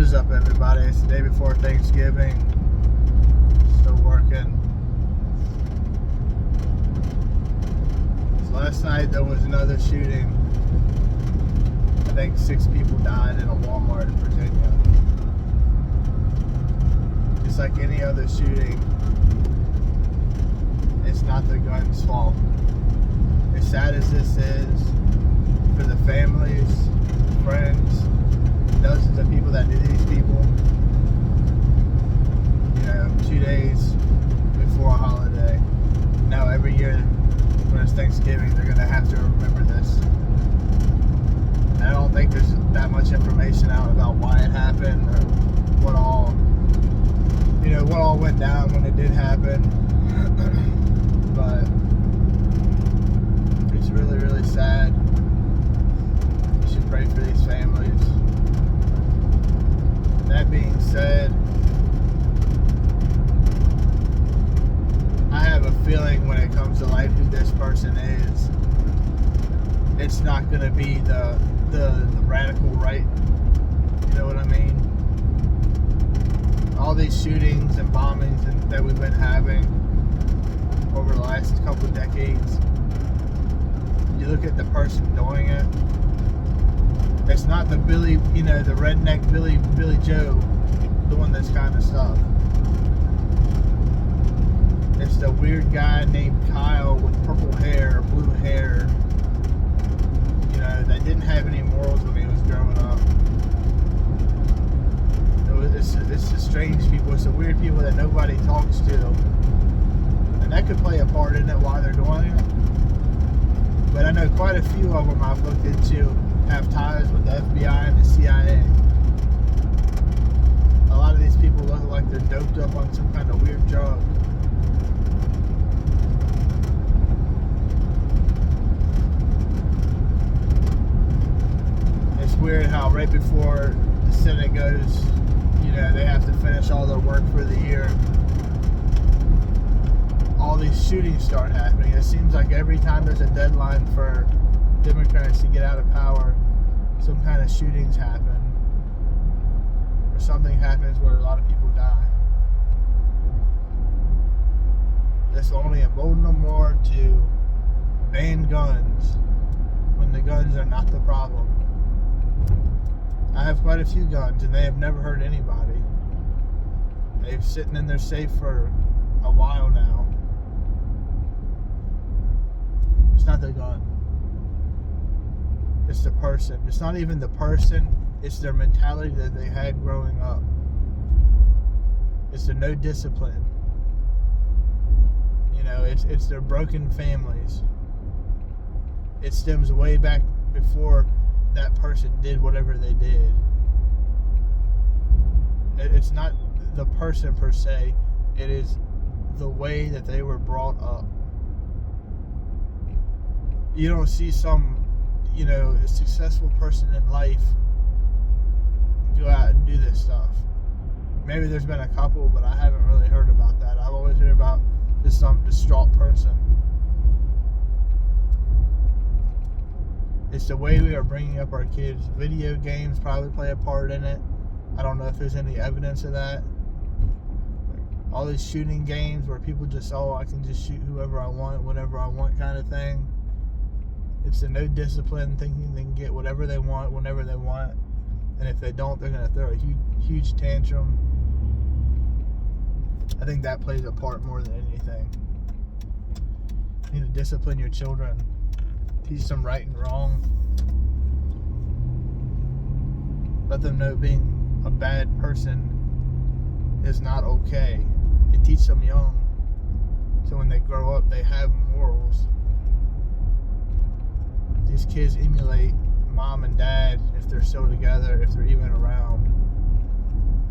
is up, everybody? It's the day before Thanksgiving. Still working. So last night there was another shooting. I think 6 people died in a Walmart in Virginia. Just like any other shooting, it's not the gun's fault. As sad as this is, for the families, friends, dozens of people that knew these people, 2 days before a holiday. Now every year when it's Thanksgiving, they're going to have to remember this. And I don't think there's that much information out about why it happened or what all went down when it did happen. But it's really, really sad. You should pray for these families. That being said, I have a feeling when it comes to like who this person is, it's not going to be the radical right. You know what I mean? All these shootings and bombings that we've been having over the last couple of decades, you look at the person doing it, it's not the the redneck Billy Joe doing this kind of stuff. It's the weird guy named Kyle with purple hair, blue hair, that didn't have any morals when he was growing up. It's the strange people, it's the weird people that nobody talks to. And that could play a part in it while they're doing it. But I know quite a few of them I've looked into have ties with the FBI and the CIA. A lot of these people look like they're doped up on some kind of weird drug. It's weird how right before the Senate goes, they have to finish all their work for the year, all these shootings start happening. It seems like every time there's a deadline for Democrats to get out of power, some kind of shootings happen, or something happens where a lot of people die. This will only embolden them more to ban guns when the guns are not the problem. I have quite a few guns and they have never hurt anybody. They've sitting in their safe for a while now. It's not the gun. It's the person. It's not even the person. It's their mentality that they had growing up. It's the no discipline. It's their broken families. It stems way back before that person did whatever they did. It's not the person per se. It is the way that they were brought up. You don't see some a successful person in life go out and do this stuff. Maybe there's been a couple, but I haven't really heard about that. I've always heard about just some distraught person. It's the way we are bringing up our kids. Video games probably play a part in it. I don't know if there's any evidence of that. All these shooting games where people just, I can just shoot whoever I want, whatever I want kind of thing. It's the no discipline, thinking they can get whatever they want, whenever they want. And if they don't, they're going to throw a huge tantrum. I think that plays a part more than anything. You need to discipline your children. Teach them right and wrong. Let them know being a bad person is not okay. And teach them young, so when they grow up, they have morals. These kids emulate mom and dad if they're still together, if they're even around.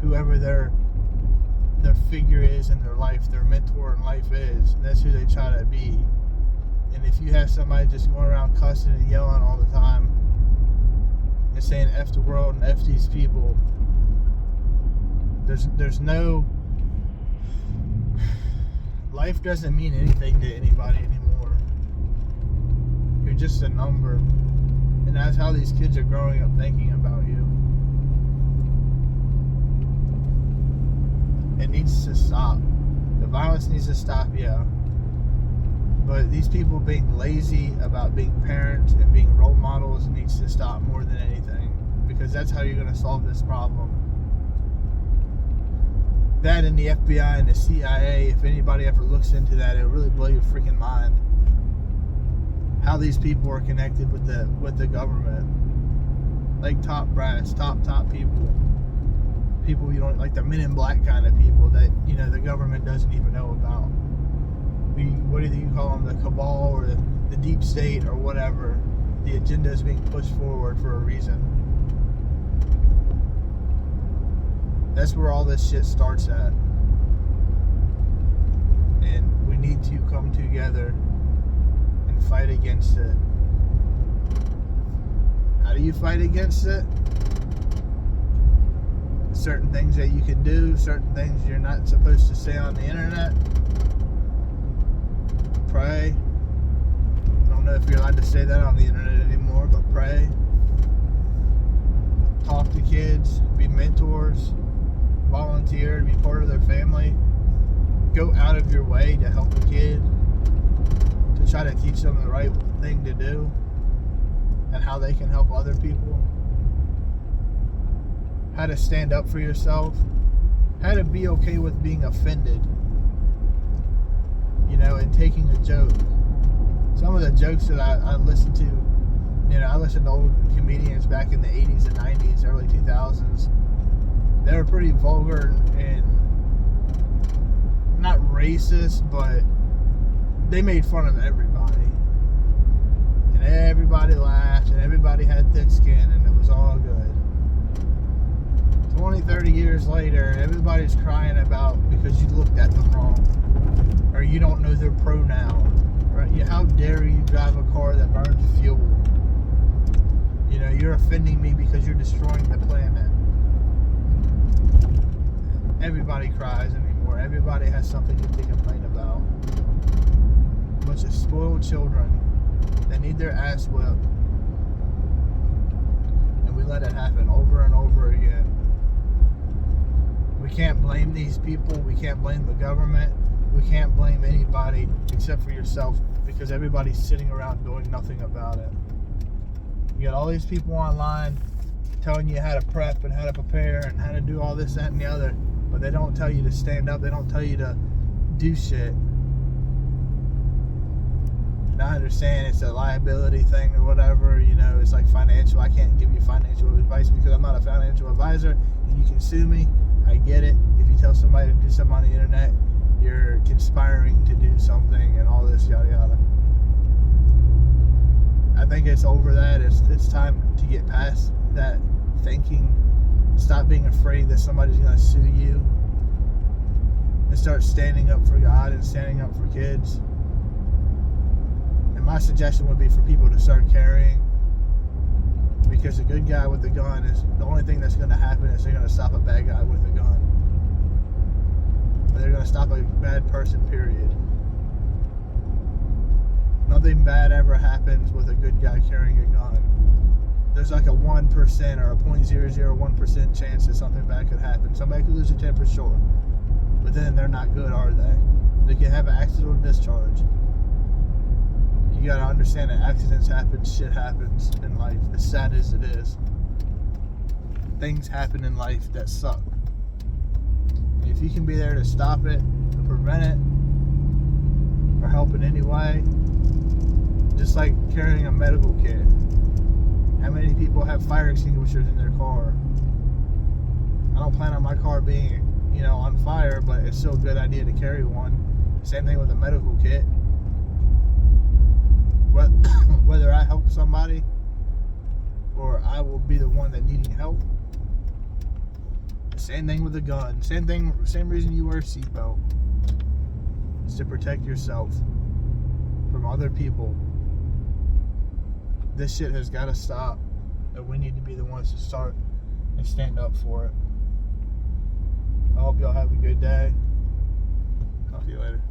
Whoever their figure is in their life, their mentor in life is, that's who they try to be. And if you have somebody just going around cussing and yelling all the time and saying F the world and F these people, there's no... Life doesn't mean anything to anybody anymore. You're just a number. And that's how these kids are growing up thinking about you. needs to stop. The violence needs to stop, yeah. But these people being lazy about being parents and being role models needs to stop more than anything, because that's how you're going to solve this problem. That and the FBI and the CIA, if anybody ever looks into that, it'll really blow your freaking mind. How these people are connected with the government. Like top brass, top people. People you don't, like the Men in Black kind of people that, you know, the government doesn't even know about. What do you call them? The cabal or the deep state or whatever. The agenda is being pushed forward for a reason. That's where all this shit starts at. And we need to come together and fight against it. How do you fight against it? Certain things that you can do, certain things you're not supposed to say on the internet. Pray. I don't know if you're allowed to say that on the internet anymore, but pray. Talk to kids, be mentors, volunteer to be part of their family. Go out of your way to help a kid, to try to teach them the right thing to do and how they can help other people. How to stand up for yourself. How to be okay with being offended. You know, and taking a joke. Some of the jokes that I listened to, you know, I listened to old comedians back in the 80s and 90s, early 2000s. They were pretty vulgar and not racist, but they made fun of everybody. And everybody laughed, and everybody had thick skin, and it was all good. 20, 30 years later, everybody's crying about because you looked at them wrong, or you don't know their pronoun. Right? How dare you drive a car that burns fuel? You know, you're offending me because you're destroying the planet. Everybody cries anymore. Everybody has something to complain about. A bunch of spoiled children that need their ass whipped. And we let it happen over and over again. We can't blame these people. We can't blame the government. We can't blame anybody except for yourself, because everybody's sitting around doing nothing about it. You got all these people online telling you how to prep and how to prepare and how to do all this, that, and the other, but they don't tell you to stand up. They don't tell you to do shit. And I understand it's a liability thing or whatever, you know, it's like financial. I can't give you financial advice because I'm not a financial advisor, and you can sue me. I get it. If you tell somebody to do something on the internet, you're conspiring to do something and all this yada yada. I think it's over that. It's time to get past that thinking. Stop being afraid that somebody's going to sue you, and start standing up for God and standing up for kids. And my suggestion would be for people to start carrying, because a good guy with a gun is the only thing that's going to happen is they're going to stop a bad guy with a gun. Or they're going to stop a bad person, period. Nothing bad ever happens with a good guy carrying a gun. There's like a 1% or a 0.001% chance that something bad could happen. Somebody could lose a temper, sure. But then they're not good, are they? They can have an accidental discharge. You gotta understand that accidents happen, shit happens in life, as sad as it is. Things happen in life that suck. And if you can be there to stop it, to prevent it, or help in any way, just like carrying a medical kit. How many people have fire extinguishers in their car? I don't plan on my car being, you know, on fire, but it's still a good idea to carry one. Same thing with a medical kit. Whether I help somebody or I will be the one that needing help. Same thing with a gun. Same thing. Same reason you wear a seatbelt. It's to protect yourself from other people. This shit has got to stop, and we need to be the ones to start and stand up for it. I hope y'all have a good day. Talk to you later.